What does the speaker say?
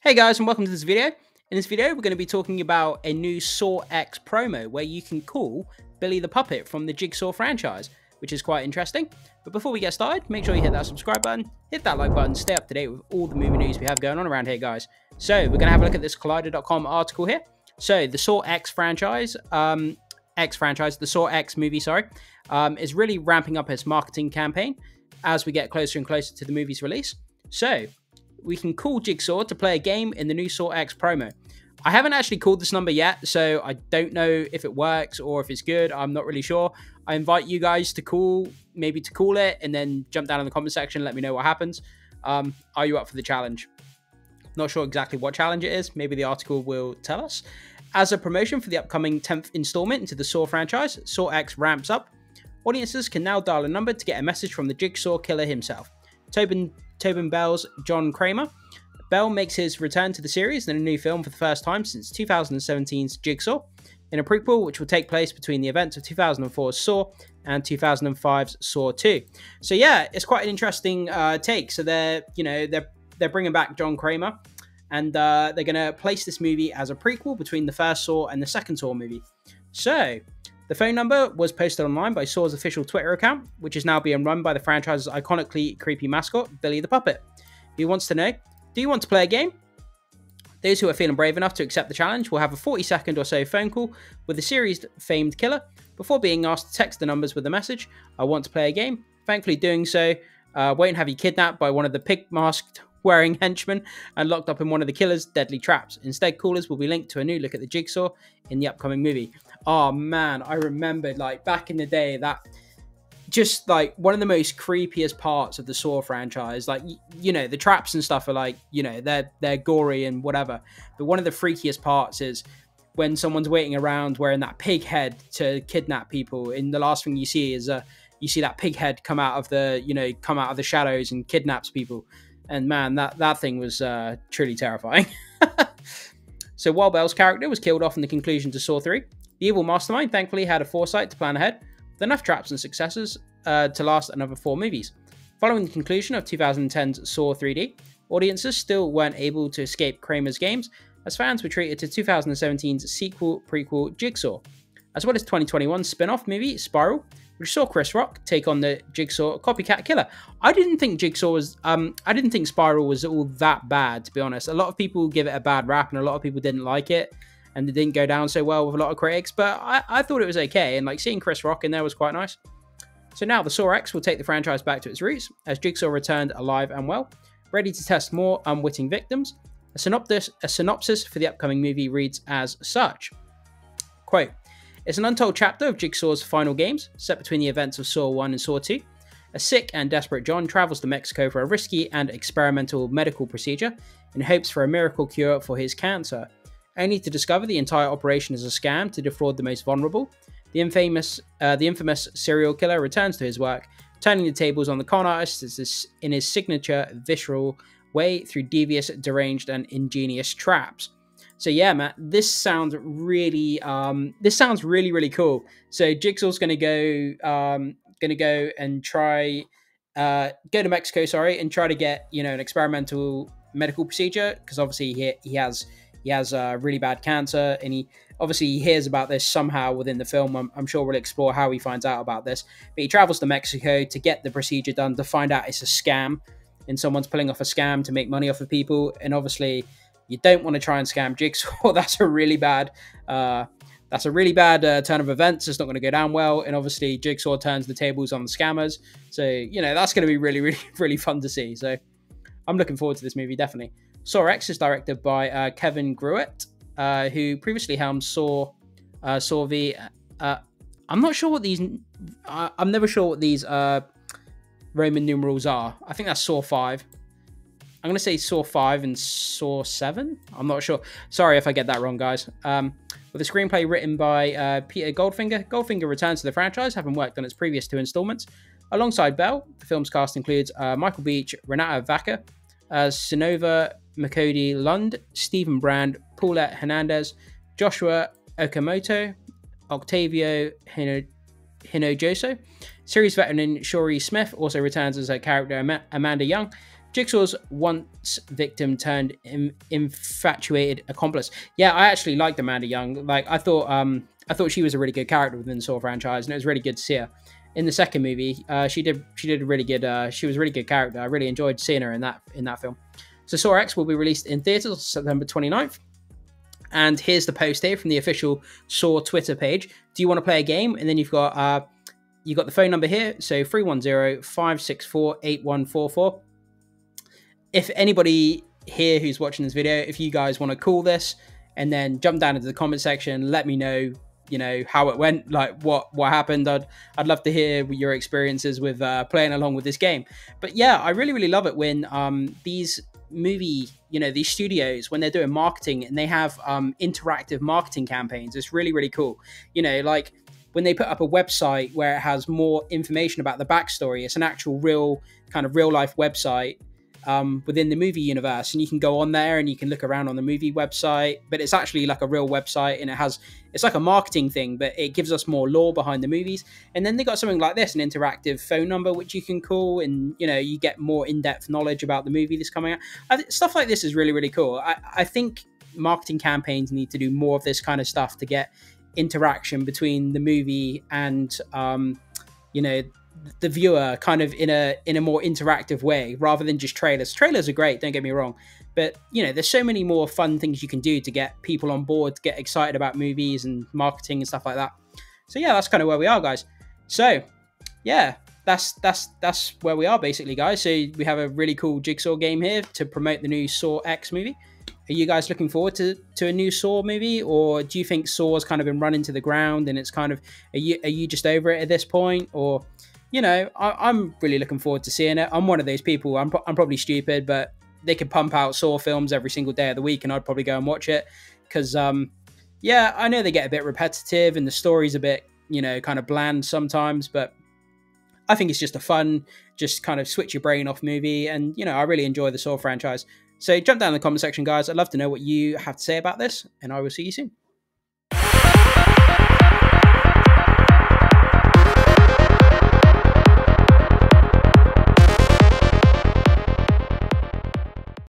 Hey guys, and welcome to this video. In this video, we're going to be talking about a new Saw X promo where you can call Billy the Puppet from the Jigsaw franchise, which is quite interesting. But before we get started, make sure you hit that subscribe button, hit that like button, stay up to date with all the movie news we have going on around here, guys. So we're going to have a look at this Collider.com article here. So the Saw X franchise, the Saw X movie, is really ramping up its marketing campaign as we get closer and closer to the movie's release. So we can call Jigsaw to play a game in the new Saw X promo. I haven't actually called this number yet, so I don't know if it works or if it's good. I'm not really sure. I invite you guys to call it, and then jump down in the comment section and let me know what happens. Are you up for the challenge? Not sure exactly what challenge it is. Maybe the article will tell us. As a promotion for the upcoming 10th installment into the Saw franchise, Saw X ramps up. Audiences can now dial a number to get a message from the Jigsaw killer himself, Tobin Bell's John Kramer. Bell makes his return to the series in a new film for the first time since 2017's Jigsaw, in a prequel which will take place between the events of 2004's Saw and 2005's Saw 2. So yeah, it's quite an interesting take. So they're bringing back John Kramer, and they're going to place this movie as a prequel between the first Saw and the second Saw movie. So the phone number was posted online by Saw's official Twitter account, which is now being run by the franchise's iconically creepy mascot, Billy the Puppet. He wants to know, do you want to play a game? Those who are feeling brave enough to accept the challenge will have a 40-second or so phone call with the series' famed killer before being asked to text the numbers with the message, I want to play a game. Thankfully, doing so won't have you kidnapped by one of the pig-masked wearing henchmen and locked up in one of the killer's deadly traps. Instead, callers will be linked to a new look at the Jigsaw in the upcoming movie. Oh man, I remembered like back in the day that just like one of the most creepiest parts of the Saw franchise, like, you know, the traps and stuff are like, you know, they're gory and whatever, but one of the freakiest parts is when someone's waiting around wearing that pig head to kidnap people, and the last thing you see is you see that pig head come out of the shadows and kidnaps people. And man, that thing was truly terrifying. So while Bell's character was killed off in the conclusion to Saw 3, the evil mastermind thankfully had a foresight to plan ahead, with enough traps and successes to last another 4 movies. Following the conclusion of 2010's Saw 3D, audiences still weren't able to escape Kramer's games, as fans were treated to 2017's sequel-prequel Jigsaw, as well as 2021's spin-off movie Spiral, which saw Chris Rock take on the Jigsaw copycat killer. I didn't think Spiral was all that bad, to be honest. A lot of people give it a bad rap, and a lot of people didn't like it, and it didn't go down so well with a lot of critics, but I thought it was okay, and like seeing Chris Rock in there was quite nice. So now the Saw X will take the franchise back to its roots, as Jigsaw returned alive and well, ready to test more unwitting victims. A synopsis for the upcoming movie reads as such. Quote, it's an untold chapter of Jigsaw's final games, set between the events of Saw 1 and Saw 2. A sick and desperate John travels to Mexico for a risky and experimental medical procedure in hopes for a miracle cure for his cancer, only to discover the entire operation is a scam to defraud the most vulnerable. The infamous serial killer returns to his work, turning the tables on the con artist in his signature visceral way through devious, deranged, and ingenious traps. So yeah, Matt, this sounds really cool. So Jigsaw's gonna go and try go to Mexico, and try to get, you know, an experimental medical procedure, because obviously he has really bad cancer, and he hears about this somehow within the film. I'm sure we'll explore how he finds out about this. But he travels to Mexico to get the procedure done, to find out it's a scam, and someone's pulling off a scam to make money off of people. And obviously, you don't want to try and scam Jigsaw. That's a really bad turn of events. It's not going to go down well. And obviously, Jigsaw turns the tables on the scammers. So, you know, that's going to be really, really, really fun to see. So I'm looking forward to this movie, definitely. Saw X is directed by Kevin Gruett, who previously helmed Saw V. I'm not sure what these. I'm never sure what these Roman numerals are. I think that's Saw 5. I'm going to say Saw 5 and Saw 7. I'm not sure. Sorry if I get that wrong, guys. With a screenplay written by Peter Goldfinger. Goldfinger returns to the franchise, having worked on its previous 2 installments. Alongside Bell, the film's cast includes Michael Beach, Renata Vaca, Sinova Makodi Lund, Stephen Brand, Paulette Hernandez, Joshua Okamoto, Octavio Hinojoso. Series veteran Shori Smith also returns as her character Amanda Young. Jigsaw's once victim turned infatuated accomplice. Yeah, I actually liked Amanda Young. Like I thought she was a really good character within the Saw franchise, and it was really good to see her. In the second movie, she did a really good. She was a really good character. I really enjoyed seeing her in that film. So Saw X will be released in theaters September 29th. And here's the post here from the official Saw Twitter page. Do you want to play a game? And then you've got the phone number here. So 310-564-8144. If anybody here who's watching this video, if you guys want to call this and then jump down into the comment section, let me know, how it went, like what happened. I'd love to hear your experiences with playing along with this game. But yeah, I really love it when these these studios, when they're doing marketing and they have interactive marketing campaigns. It's really cool. Like when they put up a website where it has more information about the backstory. It's an actual real life website within the movie universe, and you can go on there and you can look around on the movie website, but it's actually like a real website, and it's like a marketing thing, but it gives us more lore behind the movies. And then they got something like this, an interactive phone number which you can call, and you get more in-depth knowledge about the movie that's coming out. Stuff like this is really cool. I think marketing campaigns need to do more of this kind of stuff to get interaction between the movie and the viewer kind of in a more interactive way, rather than just trailers. Trailers are great, don't get me wrong, but there's so many more fun things you can do to get people on board, to get excited about movies and marketing and stuff like that. So yeah, that's kind of where we are, guys. So yeah, that's where we are basically, guys. So we have a really cool Jigsaw game here to promote the new Saw X movie. Are you guys looking forward to a new Saw movie, or do you think Saw's kind of been run into the ground and it's kind of, are you just over it at this point? Or I'm really looking forward to seeing it. I'm one of those people, I'm probably stupid, but they could pump out Saw films every single day of the week and I'd probably go and watch it. Because, yeah, I know they get a bit repetitive and the story's a bit, kind of bland sometimes, but I think it's just a fun, just kind of switch your brain off movie. And, I really enjoy the Saw franchise. So jump down in the comment section, guys. I'd love to know what you have to say about this, and I will see you soon.